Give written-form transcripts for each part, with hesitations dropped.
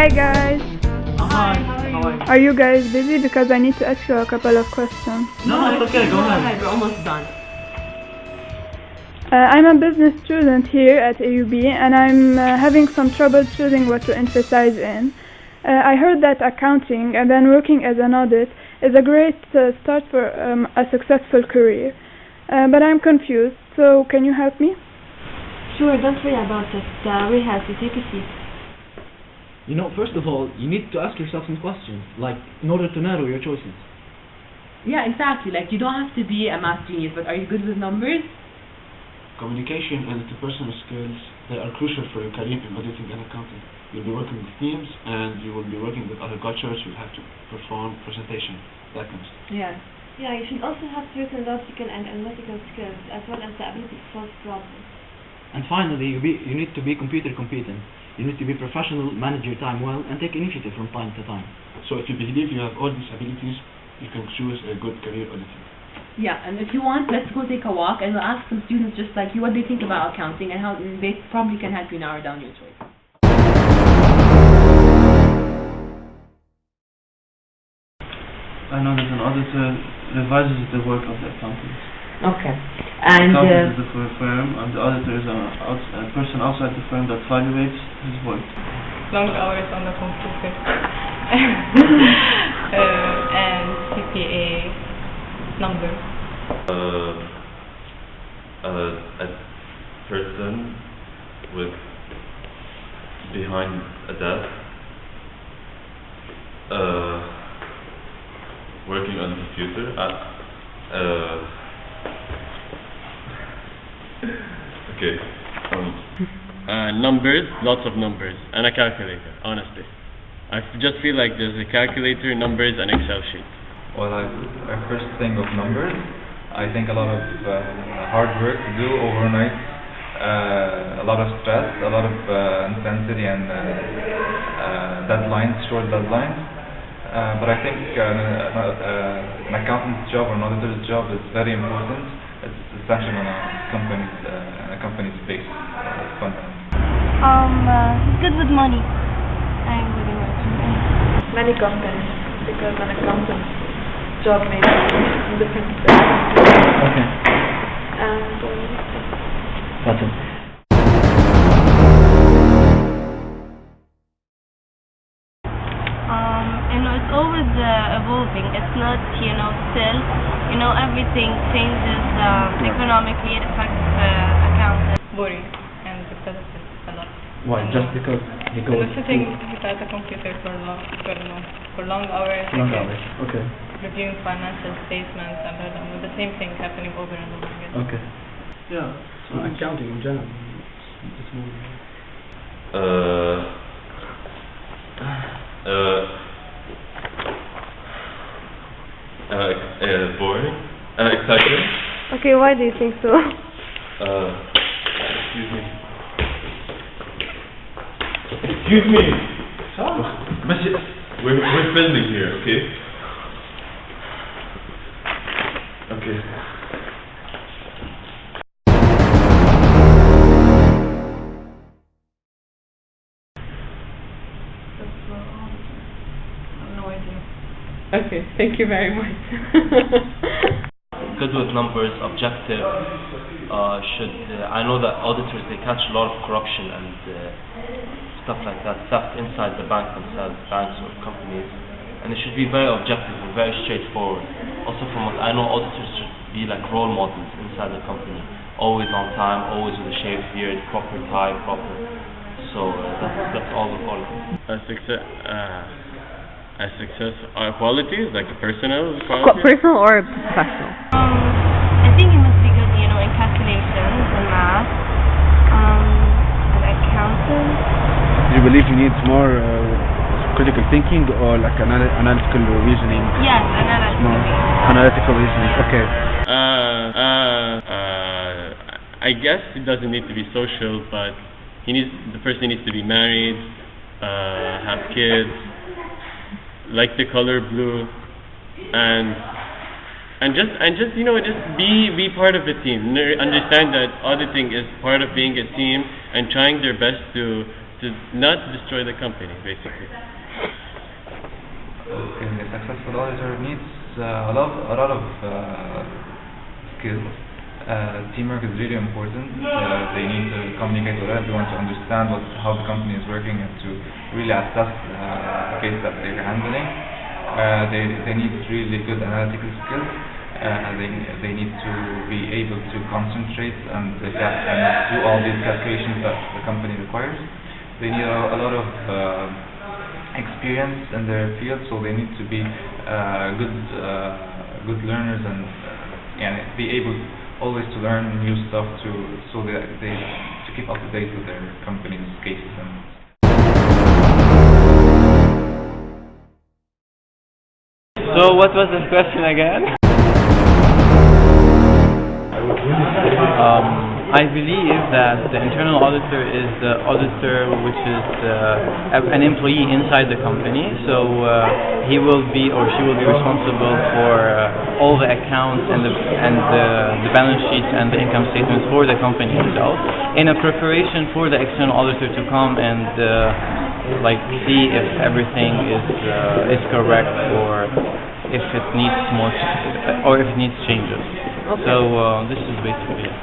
Hi guys. Hi. How are you? Are you guys busy? Because I need to ask you a couple of questions. No, it's okay. Go ahead. We're almost done. I'm a business student here at AUB and I'm having some trouble choosing what to emphasize in. I heard that accounting and then working as an audit is a great start for a successful career. But I'm confused, so can you help me? Sure, don't worry about it. We'll help you. Take a seat. You know, first of all, you need to ask yourself some questions, like, in order to narrow your choices. Yeah, exactly. Like, you don't have to be a math genius, but are you good with numbers? Communication and interpersonal skills, they are crucial for your career in auditing and accounting. You'll be working with teams and you will be working with other cultures. You'll have to perform presentation, that kind of stuff. Yeah. Yeah, you should also have certain logical and analytical skills, as well as the ability to solve problems. And finally, you need to be computer competent. You need to be professional, manage your time well, and take initiative from time to time. So if you believe you have all these abilities, you can choose a good career auditing. Yeah, and if you want, let's go take a walk and we'll ask some students just like you what they think about accounting and how they probably can help you narrow down your choice. I know that an auditor revises the work of the accountant. Okay. And accountant is the firm, and the auditor is a person outside the firm that evaluates his work. Long hours on the computer. And CPA number. A person with behind a desk working on the computer okay. Numbers, lots of numbers, and a calculator, honestly. I just feel like there's a calculator, numbers, and Excel sheet. Well, I first think of numbers. I think a lot of hard work to do overnight, a lot of stress, a lot of intensity and deadlines, short deadlines. But I think an accountant's job or an auditor's job is very important. It's essential on a company's base fundament. He's good with money. I'm good with money. Many companies, because an accountant's job may be different. Okay. And That's it. It's always evolving. It's not, still. Everything changes economically. It affects accounting. boring and repetitive a lot. Why? Just because he goes sitting at a computer for long hours. Long hours. Okay. Reviewing financial statements and with the same thing happening over and over again. Okay. Yeah. So accounting in general. It's more. Boring. Exciting. Okay, why do you think so? Excuse me. Excuse me. We're filming here, okay? Okay. Okay, thank you very much. Good with numbers, objective. I know that auditors, they catch a lot of corruption and stuff like that, theft inside the bank themselves, banks or companies, and it should be very objective and very straightforward. Also, from what I know, auditors should be like role models inside the company, always on time, always with a shaved beard, proper tie, proper. So that's all the qualities. Qualities, like personal qualities? Personal or professional? I think you must be good, in calculations and math. An accountant. Do you believe you need more critical thinking or like analytical reasoning? Yes, analytical reasoning. Okay. I guess it doesn't need to be social, but the person needs to be married, have kids, like the color blue, and just be part of the team. Understand that auditing is part of being a team and trying their best to to not destroy the company, basically. Okay, a successful auditor needs a lot of skills. Teamwork is really important. They need to communicate with everyone to understand how the company is working and to really assess the case that they're handling. They need really good analytical skills. They need to be able to concentrate and do all these calculations that the company requires. They need a lot of experience in their field, so they need to be good learners and be able always to learn new stuff to keep up to date with their company's cases. So what was the question again? I believe that the internal auditor is the auditor which is an employee inside the company, so he will be or she will be responsible for all the accounts and the balance sheets and the income statements for the company itself, in a preparation for the external auditor to come and see if everything is correct or if it needs more or if it needs changes. Okay. So this is basically it.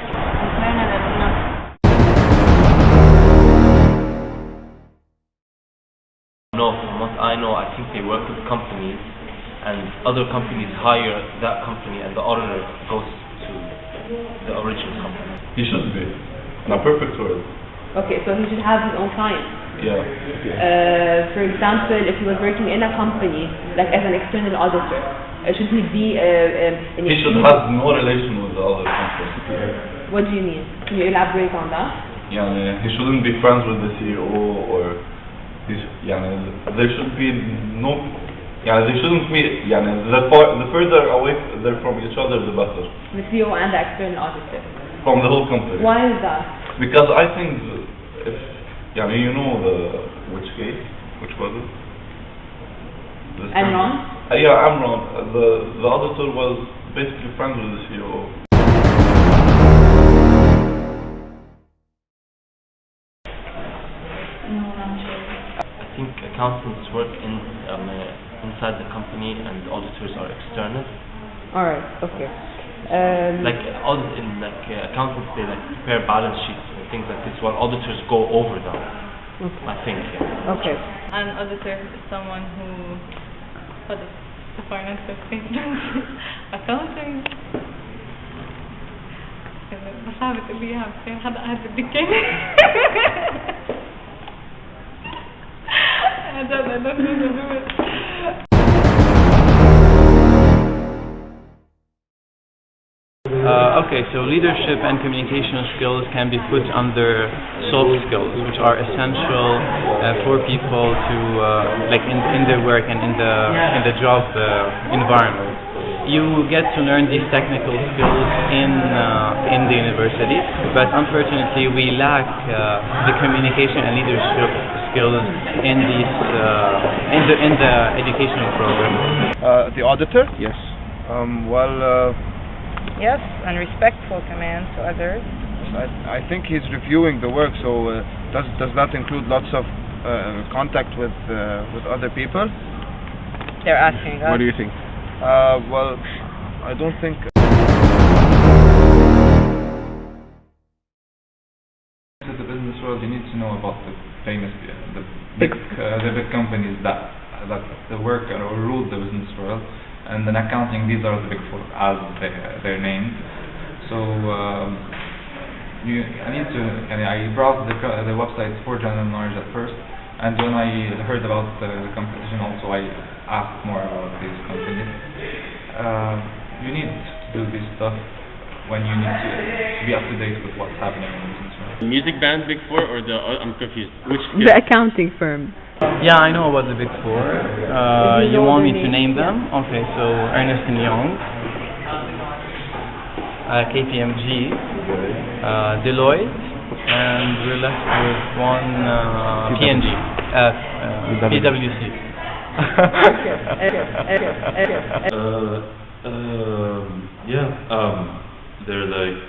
No, from what I know, I think they work with companies and other companies hire that company and the auditor goes to the original company. He should be, in a perfect world. Okay, so he should have his own clients. Yeah. For example, if he was working in a company, like as an external auditor, should he be he should have no relation with the other companies. What do you mean? Can you elaborate on that? Yeah, he shouldn't be friends with the CEO or there should be no. Yeah, they shouldn't be. Yeah, the further away they're from each other, the better. The CEO and the external auditor. From the whole company. Why is that? Because I think if you know which case, which was it? Enron? Yeah, Enron. The auditor was basically friends with the CEO. I think accountants work inside the company and auditors are external. Alright, okay. Accountants, they prepare balance sheets and things like this, while auditors go over them. Okay. I think. Yeah. Okay. An auditor is someone who audits the financial statements, accounting. بصعب تقوليها بس حدا قاعد بدك I don't know to do it. Okay, so leadership and communication skills can be put under soft skills, which are essential for people to in their work and in the job environment. You get to learn these technical skills in the university, but unfortunately we lack the communication and leadership skills in these in the educational program. The auditor? Yes. Yes, and respectful commands to others. I think he's reviewing the work. So does that include lots of contact with other people? They're asking us. What do you think? Well, I don't think. In the business world, you need to know about the famous, the big companies that work or rule the business world. And in accounting, these are the Big 4 as they're named. So I browsed the websites for general knowledge at first, and when I heard about the competition, also I asked more about these companies. You need to do this stuff when you need to be up to date with what's happening in the business world. The music band Big 4 or I'm confused. Which? The accounting firm. Yeah, I know about the Big 4. You want me to name them? Okay, so Ernest and Young, KPMG, Deloitte, and we're left with one PNG, PwC. They're like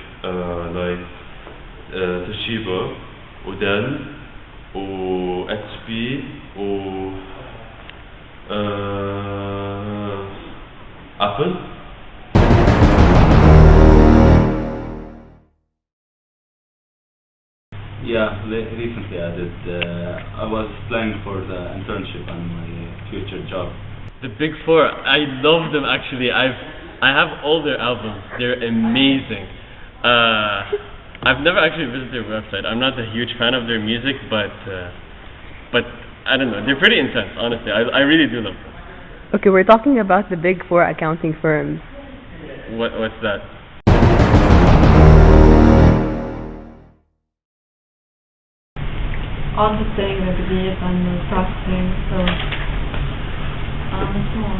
Toshiba, Odell, و HP و Apple. Yeah, recently I did. I was applying for the internship and my future job. The Big 4, I love them actually. I have all their albums. They're amazing. I've never actually visited their website. I'm not a huge fan of their music, but I don't know. They're pretty intense, honestly. I really do love them. Okay, we're talking about the Big 4 accounting firms. What's that? Auditing, reviewing, and processing. So, it's more.